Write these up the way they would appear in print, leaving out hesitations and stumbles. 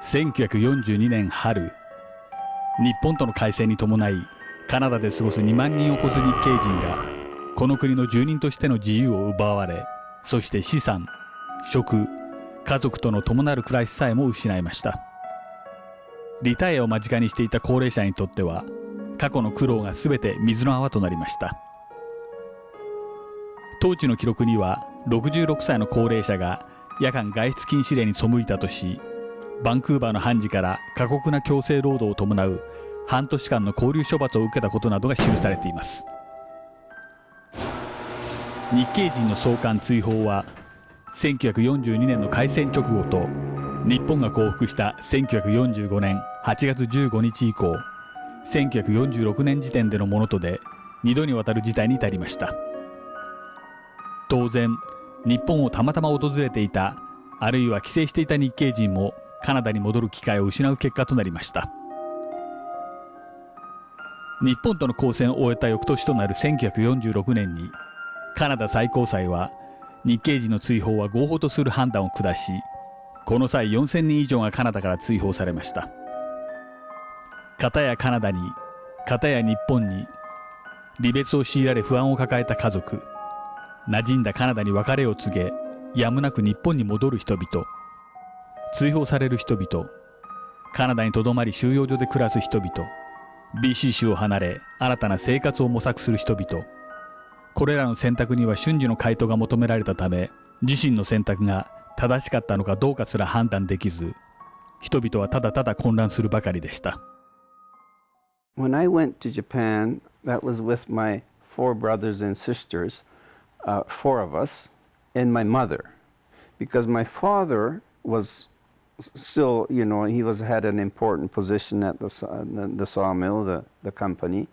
1942年春、日本との開戦に伴いカナダで過ごす2万人を超す日系人がこの国の住人としての自由を奪われ、そして資産、食、家族との伴る暮らしさえも失いました。リタイアを間近にしていた高齢者にとっては過去の苦労がすべて水の泡となりました。当時の記録には66歳の高齢者が夜間外出禁止令に背いたとし、バンクーバーの判事から過酷な強制労働を伴う半年間の拘留処罰を受けたことなどが記されています。日系人の送還追放は1942年の開戦直後と日本が降伏した1945年8月15日以降、1946年時点でのものとで2度にわたる事態に至りました。当然、日本をたまたま訪れていた、あるいは帰省していた日系人もカナダに戻る機会を失う結果となりました。日本との交戦を終えた翌年となる1946年に、カナダ最高裁は日系人の追放は合法とする判断を下し、この際4000人以上がカナダから追放されました。片やカナダに、片や日本に、離別を強いられ不安を抱えた家族、馴染んだカナダに別れを告げ、やむなく日本に戻る人々、追放される人々、カナダにとどまり収容所で暮らす人々、BC 州を離れ新たな生活を模索する人々、これらの選択には瞬時の回答が求められたため、自身の選択が正しかったのかどうかすら判断できず、人々はただただ混乱するばかりでした。When I went to Japan, that was with my 4 brothers and sisters, 4 of us, and my mother, because my father was still, he had an important position at the sawmill, the company,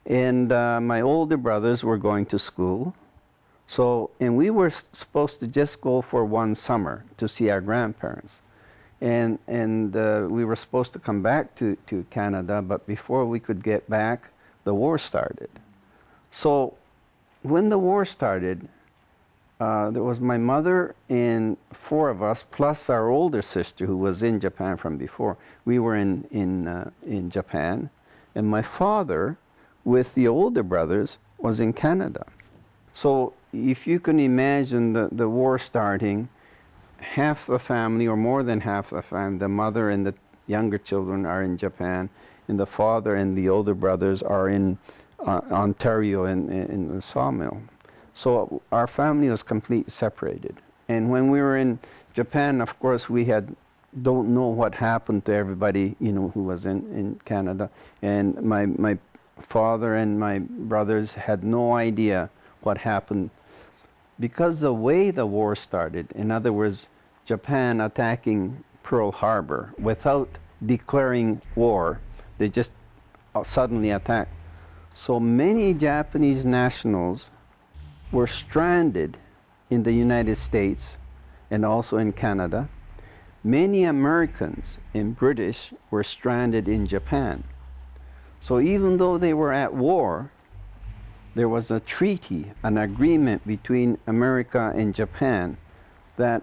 and my older brothers were going to school, and we were supposed to just go for one summer to see our grandparents, and we were supposed to come back to Canada, but before we could get back, the war started. So when the war started, there was my mother and 4 of us, plus our older sister who was in Japan from before. We were in Japan, and my father, with the older brothers, was in Canada. So if you can imagine the war starting, half the family, or more than half the family, the mother and the younger children are in Japan, and the father and the older brothers are in Ontario in the sawmill. So our family was completely separated. And when we were in Japan, of course, we don't know what happened to everybody, who was in Canada. And my father and my brothers had no idea what happened. Because the way the war started, in other words, Japan attacking Pearl Harbor without declaring war, they just suddenly attacked. So many Japanese nationals were stranded in the United States and also in Canada. Many Americans and British were stranded in Japan. So even though they were at war, there was a treaty, an agreement between America and Japan that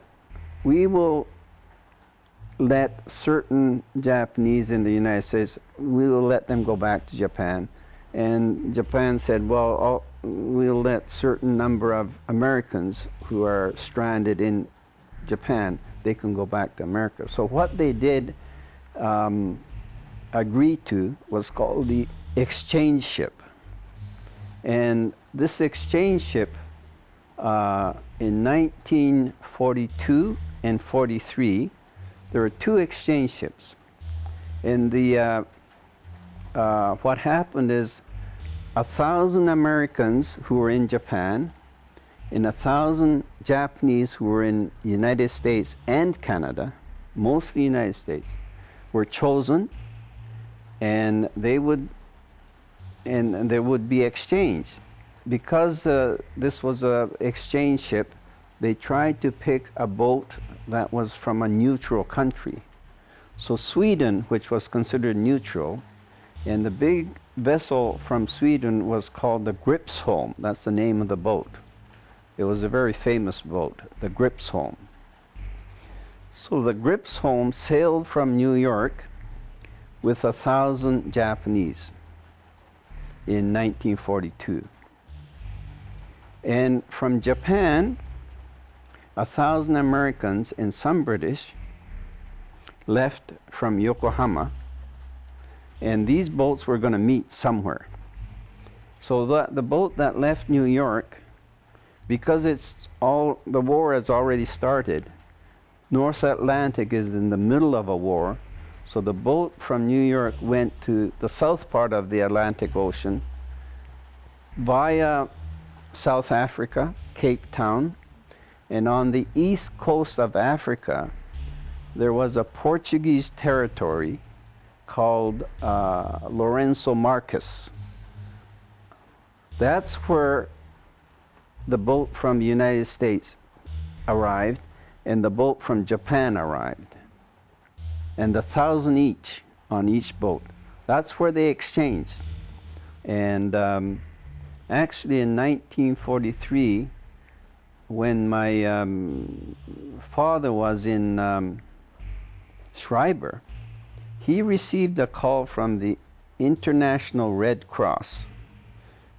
we will let certain Japanese in the United States, we will let them go back to Japan. And Japan said, well, we'll let certain number of Americans who are stranded in Japan, they can go back to America. So what they did agree to was called the exchange ship. And this exchange ship in 1942 and 43, there were 2 exchange ships. And what happened is 1,000 Americans who were in Japan and 1,000 Japanese who were in the United States and Canada, mostly United States, were chosen, and there would be exchange. Because this was an exchange ship, they tried to pick a boat that was from a neutral country. So Sweden, which was considered neutral, and the big vessel from Sweden was called the Gripsholm. That's the name of the boat. It was a very famous boat, the Gripsholm. So the Grips home sailed from New York with 1,000 Japanese in 1942. And from Japan, 1,000 Americans and some British left from Yokohama, and these boats were going to meet somewhere. So the boat that left New York, because the war has already started, North Atlantic is in the middle of a war, so the boat from New York went to the south part of the Atlantic Ocean via South Africa, Cape Town, and on the east coast of Africa there was a Portuguese territory called Lourenço Marques. That's where the boat from the United States arrived and the boat from Japan arrived, and 1,000 each on each boat. That's where they exchanged. And actually in 1943, when my father was in Schreiber, he received a call from the International Red Cross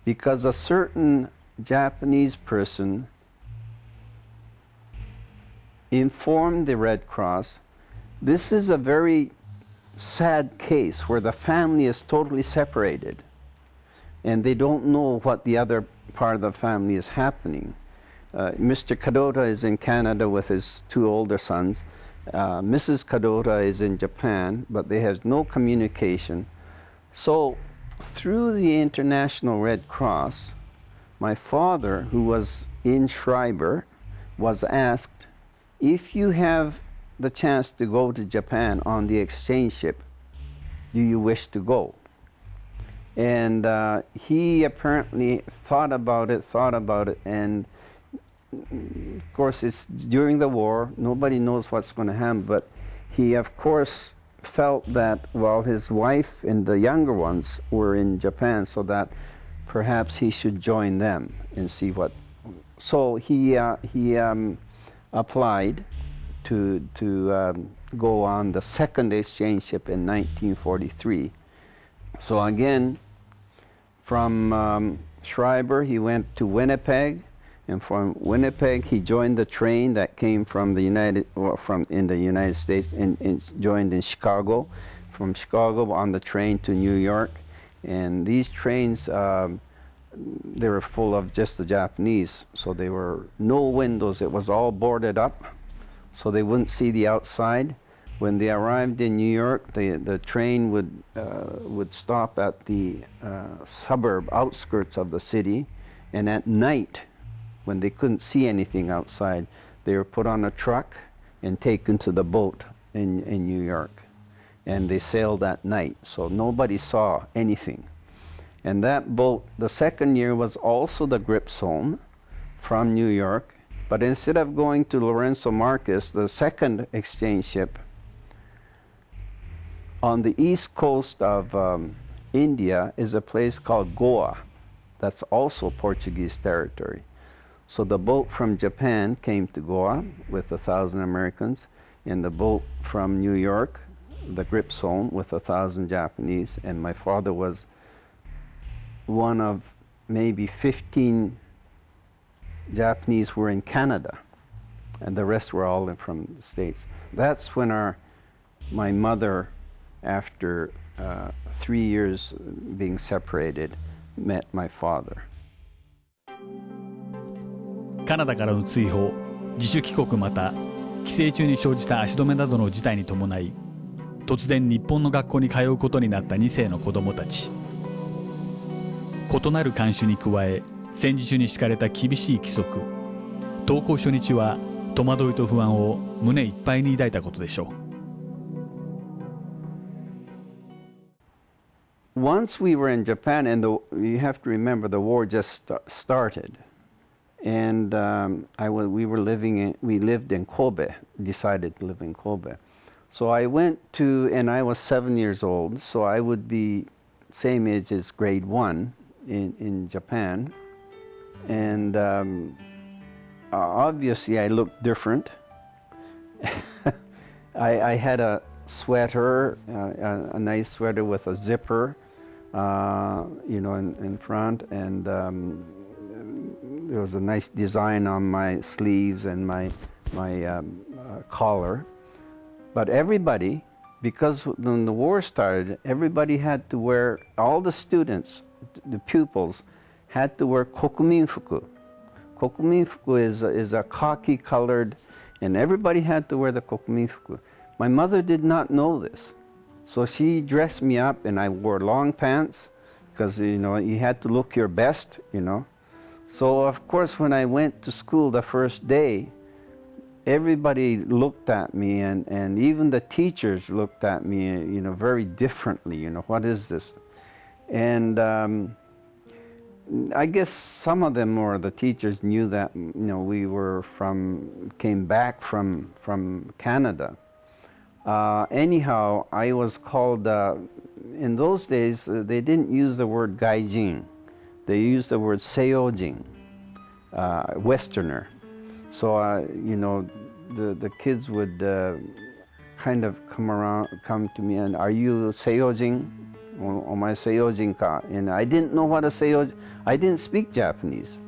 because a certain Japanese person informed the Red Cross. This is a very sad case where the family is totally separated and they don't know what the other part of the family is happening. Mr. Kadota is in Canada with his 2 older sons. Mrs. Kadota is in Japan, but they have no communication. So through the International Red Cross, my father, who was in Schreiber, was asked, if you have the chance to go to Japan on the exchange ship, do you wish to go? And he apparently thought about it, and of course it's during the war, nobody knows what's going to happen, but he of course felt that, well, his wife and the younger ones were in Japan, so that perhaps he should join them and see what. So he applied to go on the second exchange ship in 1943. So again, from Schreiber he went to Winnipeg, and from Winnipeg he joined the train that came from the United States and joined in Chicago. From Chicago on the train to New York, and these trains they were full of just the Japanese, so there were no windows. It was all boarded up, so they wouldn't see the outside. When they arrived in New York, the train would stop at the suburb outskirts of the city, and at night, when they couldn't see anything outside, they were put on a truck and taken to the boat in New York, and they sailed at night, so nobody saw anything. And that boat, the second year, was also the Grips home from New York, but instead of going to Lourenço Marques, the second exchange ship, on the east coast of India is a place called Goa. That's also Portuguese territory. So the boat from Japan came to Goa with 1,000 Americans, and the boat from New York, the Grips home, with 1,000 Japanese, and my father was one of maybe 15 Japanese who were in Canada, and the rest were all from the States. That's when my mother, after 3 years being separated, met my father. カナダからの追放、自主帰国また帰省中に生じた足止めなどの事態に伴い、突然日本の学校に通うことになった2世の子どもたち。異なる慣習に加え、戦時中に敷かれた厳しい規則、登校初日は戸惑いと不安を胸いっぱいに抱いたことでしょう。Once we were in Japan, and you have to remember the war just started, and we lived in Kobe, decided to live in Kobe. So I went to, and I was 7 years old, so I would be same age as grade 1 in Japan, and obviously I looked different. I had a sweater, a nice sweater with a zipper, in front, and there was a nice design on my sleeves and my collar. But everybody, because when the war started, everybody had to wear, all the students, the pupils, had to wear kokuminfuku. Kokuminfuku is a khaki-colored, and everybody had to wear the kokuminfuku. My mother did not know this, so she dressed me up, and I wore long pants, because you had to look your best, So of course, when I went to school the first day, everybody looked at me, and even the teachers looked at me, very differently. What is this? And I guess some of them, or the teachers, knew that we came back from Canada. Anyhow, I was called. In those days, they didn't use the word gaijin. They used the word seiyojin, Westerner. So the kids would kind of come to me and, "Are you seiyojin? Omae seiyojin ka?" And I didn't know what a seiyojin. I didn't speak Japanese.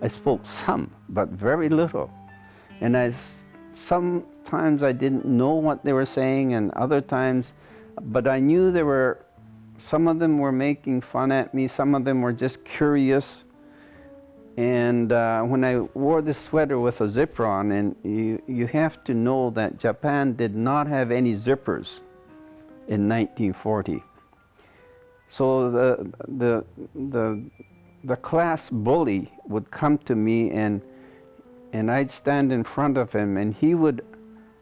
I spoke some, but very little. And sometimes I didn't know what they were saying, and other times, but I knew some of them were making fun at me, some of them were just curious. And when I wore this sweater with a zipper on, and you have to know that Japan did not have any zippers in 1940. So the class bully would come to me, and I'd stand in front of him, and he would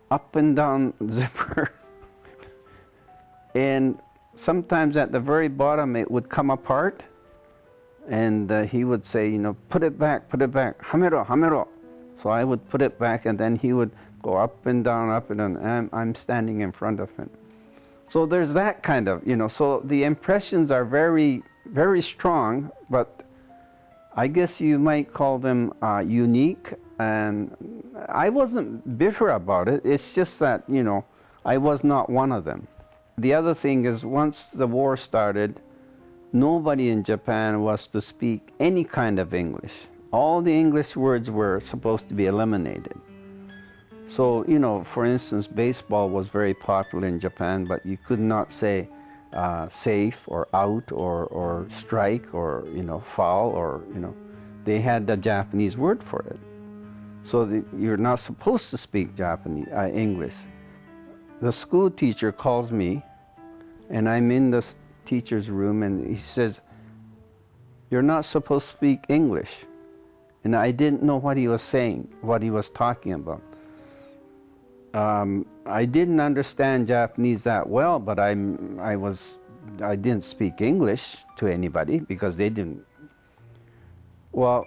up and down zipper. And sometimes at the very bottom it would come apart, and he would say, "Put it back, hamero, hamero." So I would put it back, and then he would go up and down, and I'm standing in front of him. So there's that kind of, so the impressions are very, very strong, but I guess you might call them unique, and I wasn't bitter about it. It's just that, I was not one of them. The other thing is, once the war started, nobody in Japan was to speak any kind of English. All the English words were supposed to be eliminated. So, for instance, baseball was very popular in Japan, but you could not say safe or out or strike or, foul or, they had the Japanese word for it. So you're not supposed to speak English. The school teacher calls me, and I'm in the teacher's room, and he says, "You're not supposed to speak English." And I didn't know what he was saying, what he was talking about. I didn't understand Japanese that well, but I didn't speak English to anybody because they didn't. Well,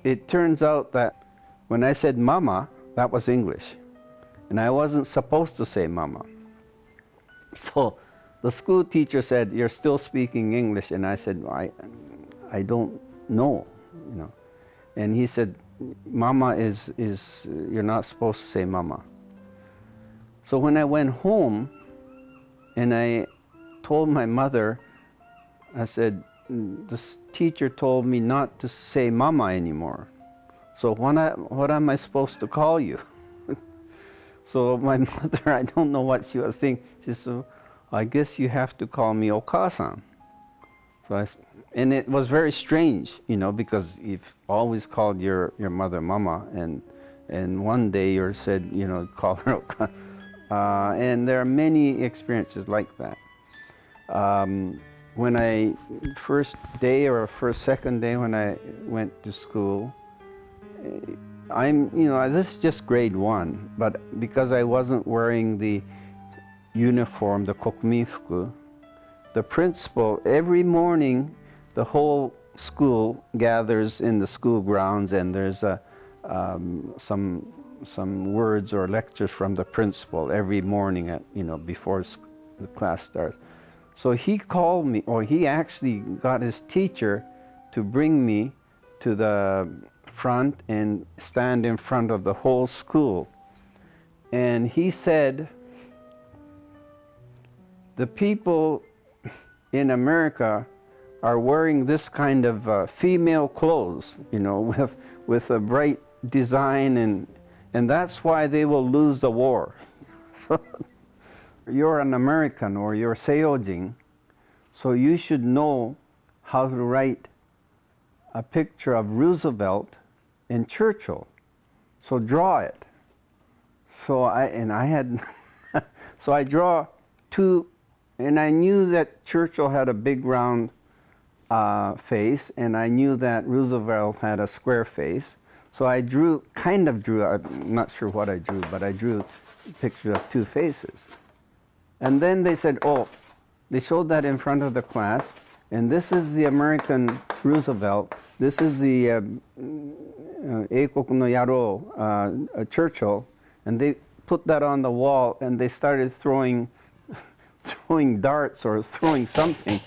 it turns out that when I said "mama," that was English, and I wasn't supposed to say "mama." So the school teacher said, "You're still speaking English," and I said, I don't know, And he said, "Mama is you're not supposed to say mama." So when I went home and I told my mother, I said, "This teacher told me not to say mama anymore. So what am I supposed to call you?" So my mother, I don't know what she was thinking. She said, "I guess you have to call me Okasan." So and it was very strange, because you've always called your mother mama, and one day you said, call her Okasan. And there are many experiences like that. When second day when I went to school, this is just grade 1, but because I wasn't wearing the uniform, the kokuminfuku, the principal, every morning, the whole school gathers in the school grounds, and there's some words or lectures from the principal every morning before the class starts. So he called me, or he actually got his teacher to bring me to the front and stand in front of the whole school. And he said, the people in America are wearing this kind of female clothes, you know, with a bright design, and that's why they will lose the war. So you're an American or you're Seiyojin, so you should know how to write a picture of Roosevelt and Churchill. So draw it. So I had, so I draw two, and I knew that Churchill had a big round face, and I knew that Roosevelt had a square face. So I kind of drew, I'm not sure what I drew, but I drew a picture of two faces. And then they said, oh, they showed that in front of the class, and this is the American Roosevelt, this is the Eikoku no Yaro Churchill, and they put that on the wall, and they started throwing darts or throwing something.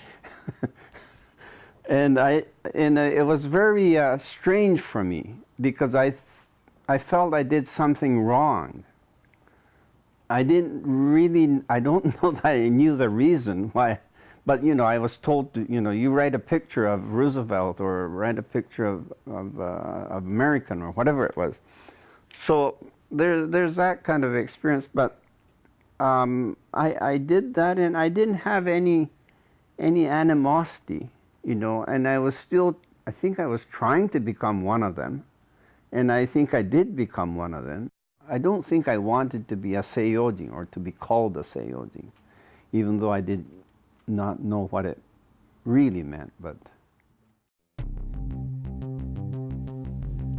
And it was very strange for me, because I felt I did something wrong. I don't know that I knew the reason why, but you know, I was told to, you know, you write a picture of Roosevelt or write a picture of American or whatever it was. So there's that kind of experience, but I did that, and I didn't have any animosity, you know, and I think I was trying to become one of them, and I think I did become one of them. I don't think I wanted to be a Seiyojin or to be called a Seiyojin, even though I did not know what it really meant, but.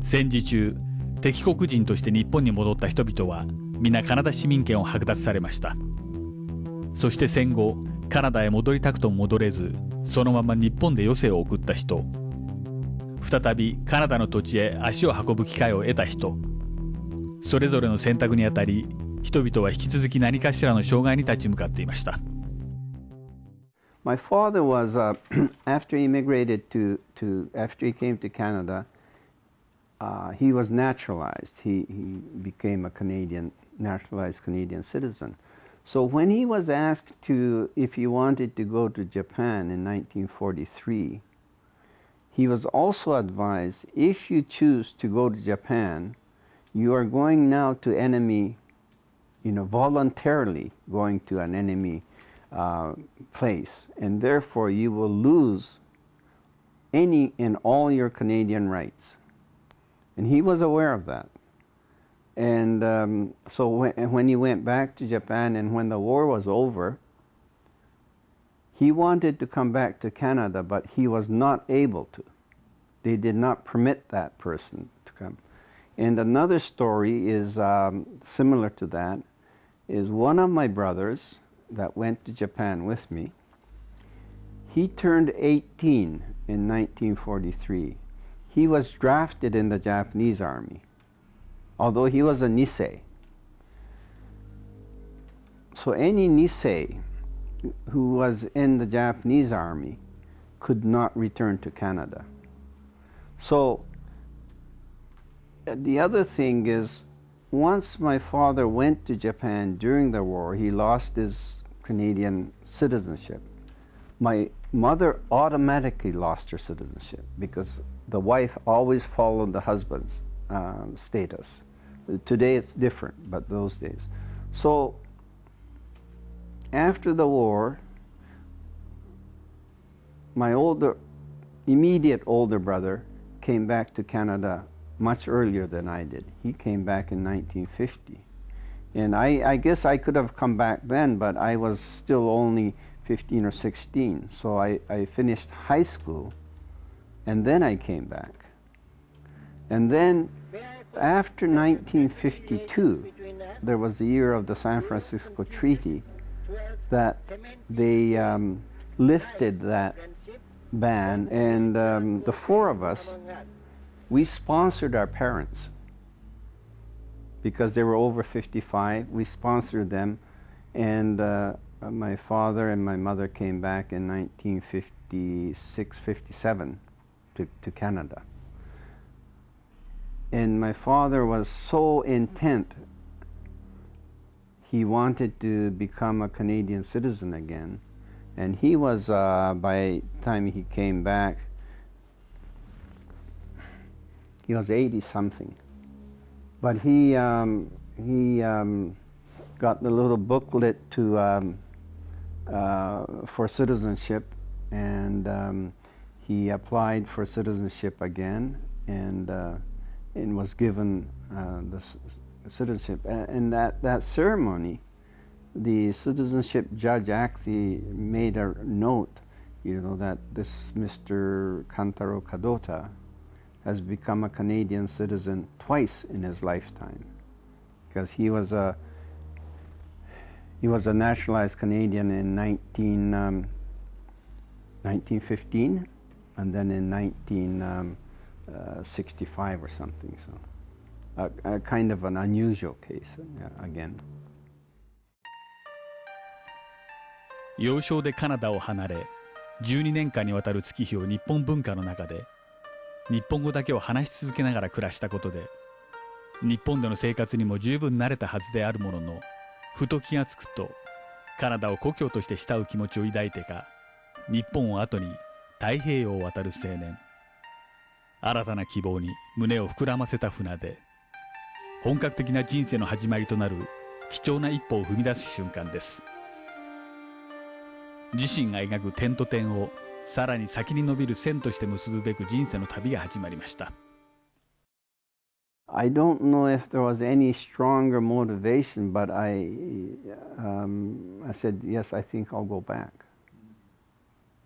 戦時中、敵国人として日本に戻った人々は皆カナダ市民権を剥奪されました。そして戦後、カナダへ戻りたくとも戻れず、そのまま日本で余生を送った人、再びカナダの土地へ足を運ぶ機会を得た人、それぞれの選択にあたり、人々は引き続き何かしらの障害に立ち向かっていました。My father was, after he immigrated after he came to Canada, he was naturalized. He became a naturalized Canadian citizen. So when he was asked if he wanted to go to Japan in 1943, he was also advised, if you choose to go to Japan, you are going now to enemy, you know, voluntarily going to an enemy place, and therefore you will lose any and all your Canadian rights. And he was aware of that. And so when he went back to Japan and when the war was over, he wanted to come back to Canada, but he was not able to. They did not permit that person to come. And another story is similar to that, is one of my brothers that went to Japan with me, he turned 18 in 1943. He was drafted in the Japanese army, although he was a Nisei. So any Nisei who was in the Japanese army could not return to Canada. So the other thing is, once my father went to Japan during the war, he lost his Canadian citizenship. My mother automatically lost her citizenship because the wife always followed the husband's status. Today it's different, but those days. So after the war, my immediate older brother came back to Canada much earlier than I did. He came back in 1950. And I guess I could have come back then, but I was still only 15 or 16. So I finished high school, and then I came back. And then after 1952, there was the year of the San Francisco Treaty that they lifted that ban, and the four of us, we sponsored our parents because they were over 55. We sponsored them, and my father and my mother came back in 1956, 57 to Canada. And my father was so intent. he wanted to become a Canadian citizen again. And he was, by the time he came back, he was 80-something. But he got the little booklet for citizenship, and he applied for citizenship again, and was given the citizenship. And that ceremony, the citizenship judge actually made a note, that this Mr. Kantaro Kadota has become a Canadian citizen twice in his lifetime, because he was a nationalized Canadian in 1915, and then in 1965 or something. So, a kind of an unusual case again. 幼少でカナダを離れ、12年間にわたる月日を日本文化の中で日本語だけを話し続けながら暮らしたことで、日本での生活にも十分慣れたはずであるものの、ふと気がつくとカナダを故郷として慕う気持ちを抱いてか、日本を後に太平洋を渡る青年。新たな希望に胸を膨らませた船出。本格的な人生の始まりとなる貴重な一歩を踏み出す瞬間です。自身が描く点と点をさらに先に伸びる線として結ぶべく人生の旅が始まりました。I don't know if there was any stronger motivation, but I said, yes, I think I'll go back.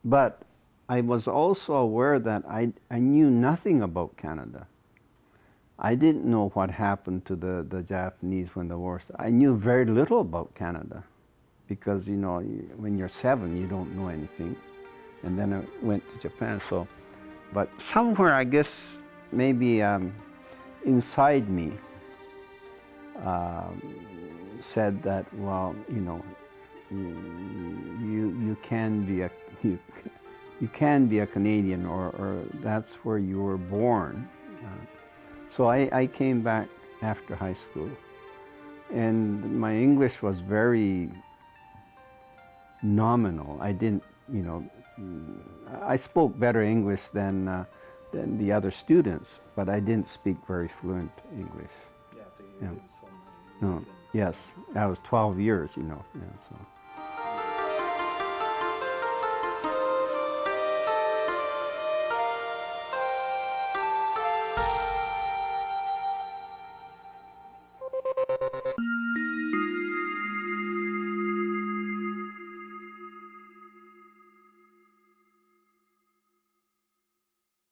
But I was also aware that I knew nothing about Canada. I didn't know what happened to the Japanese when the war started. I knew very little about Canada because, when you're 7, you don't know anything. And then I went to Japan, but somewhere, I guess, maybe inside me said that, well, you can be a Canadian, or that's where you were born. So I came back after high school, and my English was very nominal. I didn't, I spoke better English than the other students, but I didn't speak very fluent English. Yeah, No, yes, I was 12 years, Yeah, so.